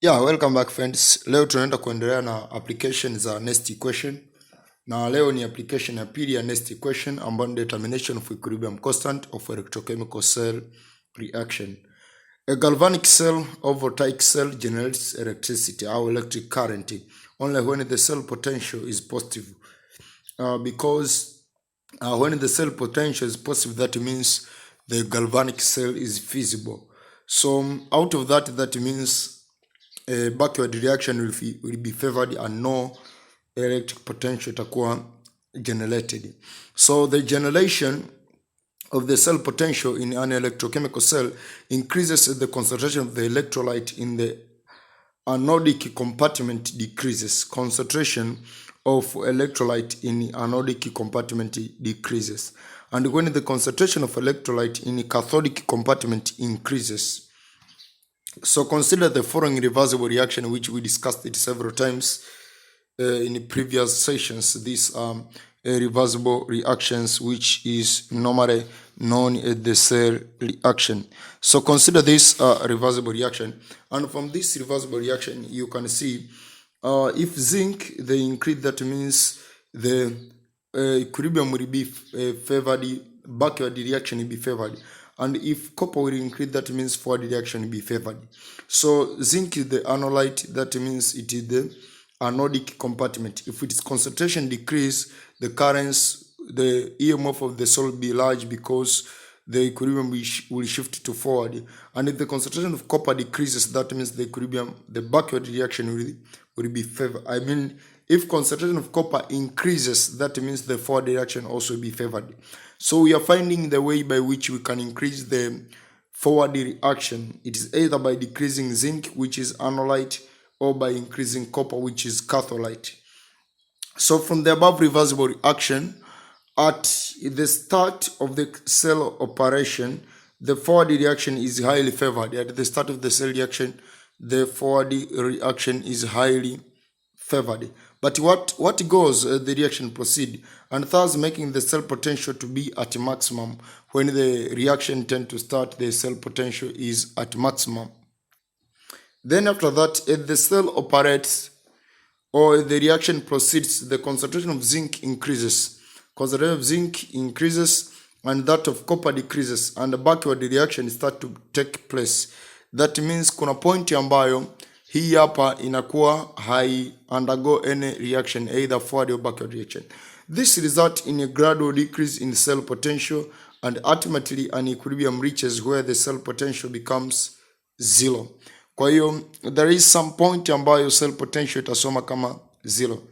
Yeah, welcome back friends. Leo tunaenda kuendelea na application za next equation. Na leo ni application ya pili ya next equation ambayo ni determination of equilibrium constant of electrochemical cell reaction. A galvanic cell or voltaic cell generates electricity or electric current only when the cell potential is positive. Because when the cell potential is positive, that means the galvanic cell is feasible. So out of that means backward reaction will be favored and no electric potential itakuwa generated. So the generation of the cell potential in an electrochemical cell increases the concentration of the electrolyte in the anodic compartment decreases. Concentration of electrolyte in anodic compartment decreases. And when the concentration of electrolyte in cathodic compartment increases. So consider the following reversible reaction, which we discussed it several times in previous sessions. These are reversible reactions, which is normally known as the cell reaction. So consider this reversible reaction, and from this reversible reaction you can see if zinc they increase, that means the equilibrium will be favored, backward reaction will be favored. And if copper will increase, that means forward reaction will be favored. So zinc is the anolyte, that means it is the anodic compartment. If its concentration decrease, the currents, the EMF of the cell will be large because the equilibrium will shift to forward. And if the concentration of copper decreases, that means the equilibrium, the backward reaction will be favored. I mean, if concentration of copper increases, that means the forward reaction also will be favored. So we are finding the way by which we can increase the forward reaction. It is either by decreasing zinc, which is anolyte, or by increasing copper, which is catholyte. So from the above reversible reaction, at the start of the cell operation, the forward reaction is highly favored. At the start of the cell reaction, the forward reaction is highly favored. But what goes the reaction proceed, and thus making the cell potential to be at maximum. When the reaction tend to start, the cell potential is at maximum. Then after that, as the cell operates or the reaction proceeds, the concentration of zinc increases. Concentration of zinc increases and that of copper decreases, and the backward reaction start to take place. That means kuna point ambayo hii hapa inakuwa hai undergo any reaction, either forward or backward reaction. This results in a gradual decrease in cell potential, and ultimately an equilibrium reaches where the cell potential becomes zero. Kwa hiyo there is some point ambayo cell potential itasoma kama zero,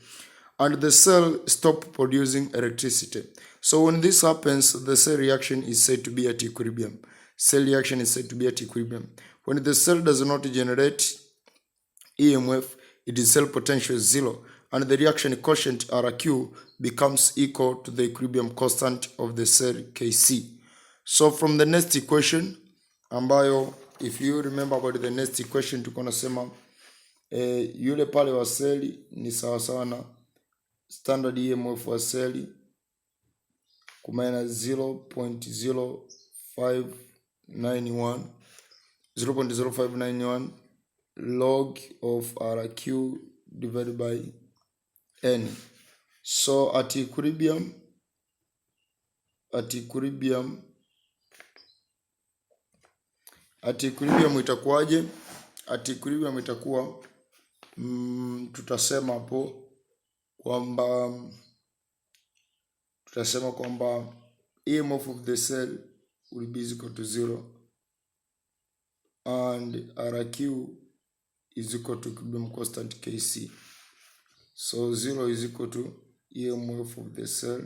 and the cell stop producing electricity. So when this happens, the cell reaction is said to be at equilibrium. Cell reaction is said to be at equilibrium. When the cell does not generate EMF, its cell potential is zero, and the reaction quotient RQ becomes equal to the equilibrium constant of the cell Kc. So from the next equation ambayo, if you remember about the next equation, tuko nasema yule pale wa seli ni sawa sawa na standard EMF wa seli kumaina 0.0591 log of RQ divided by N. So at equilibrium itakuwaje? At equilibrium itakuwa tutasema hapo kwamba EMF of the cell will be equal to 0 and RQ is equal to equilibrium constant Kc. So 0 is equal to EMF of the cell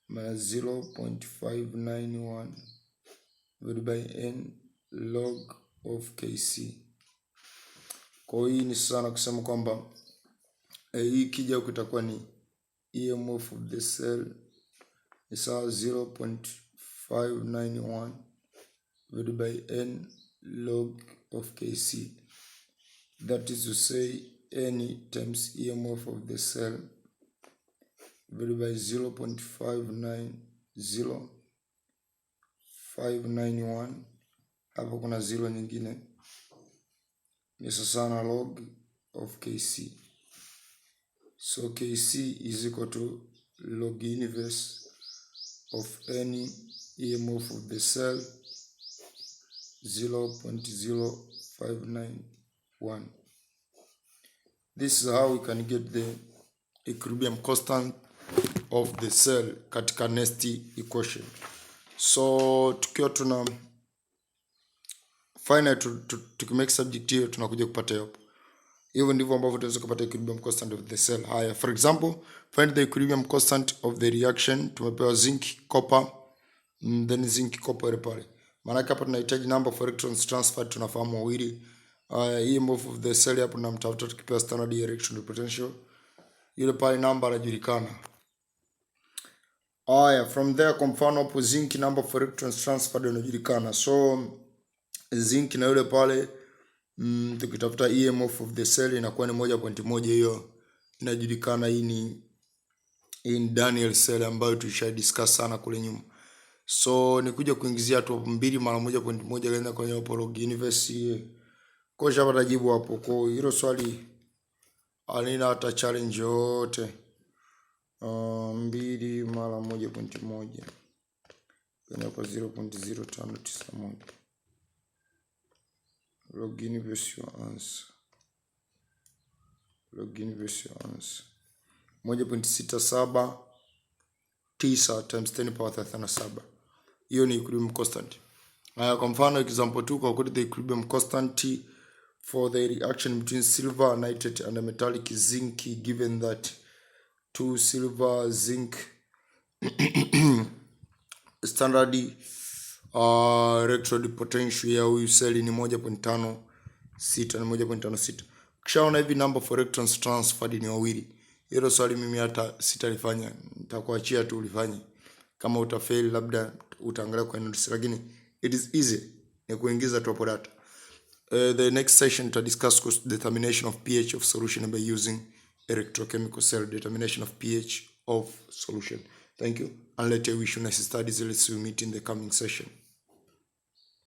minus 0.591 divided by N log of Kc. Kwa hii ni sana kusema kwamba hii kija kutakuwa ni EMF of the cell is 0.591 divided by N log of Kc. That is to say N times EMF of the cell divided by 0.591. Hapo kuna 0 nyingine ni sana log of Kc. So Kc is equal to log inverse of any EMF of the cell 0.0591. This is how we can get the equilibrium constant of the cell katika next equation. So tukiwa tuna finally tukimake subject hiyo tunakuja kupata hapo. Hivyo ndivyo ambavyo tunaweza kupata equilibrium constant of the cell. Haya, for example, find the equilibrium constant of the reaction. Tumepewa zinc, copper, then zinc, copper pale. Maana hapa tunahitaji number of electrons transferred, tunafahamu wawili. EMF of the cell hapo tunamtafuta tukipewa standard electron potential. Ile pale number inajulikana. Haya, from there kwa mfano hapo zinc number of electrons transferred inajulikana. So zinc na yule pale tukitafuta EMF of the cell inakuwa ni 1.1, hiyo inajulikana. Hii ni Daniel cell ambayo tulisha discuss sana kule nyuma. So nikuja kuingizia tu 2 mara 1.1 kaenda kwenye hapo log inverse. Kwa shamba tajibu hapo. Kwa hilo swali alina hata challenge yote. 2 mara 1.1 kwenye hapo 0.0591. Log inverse your answer. Log inverse your answer. 1.679 times 10 power 37. Hiyo ni equilibrium constant. Kwa mfano example 2, calculate the equilibrium constant for the reaction between silver nitrate and a metallic zinc given that 2 silver zinc standard electrode potential ya huyu cell ni 1.56 na 1.56. Kishaona hivi number for electrons transferred ni wawili. Hilo swali mimi hata sitalifanya, nitakuachia tu ulifanye. Kama utafail labda utaangalia kwa notes, lakini it is easy ni kuingiza tu hapo data. The next session to discuss determination of pH of solution by using electrochemical cell determination of pH of solution. Thank you, and let you wish you nice studies. Let's meet in the coming session.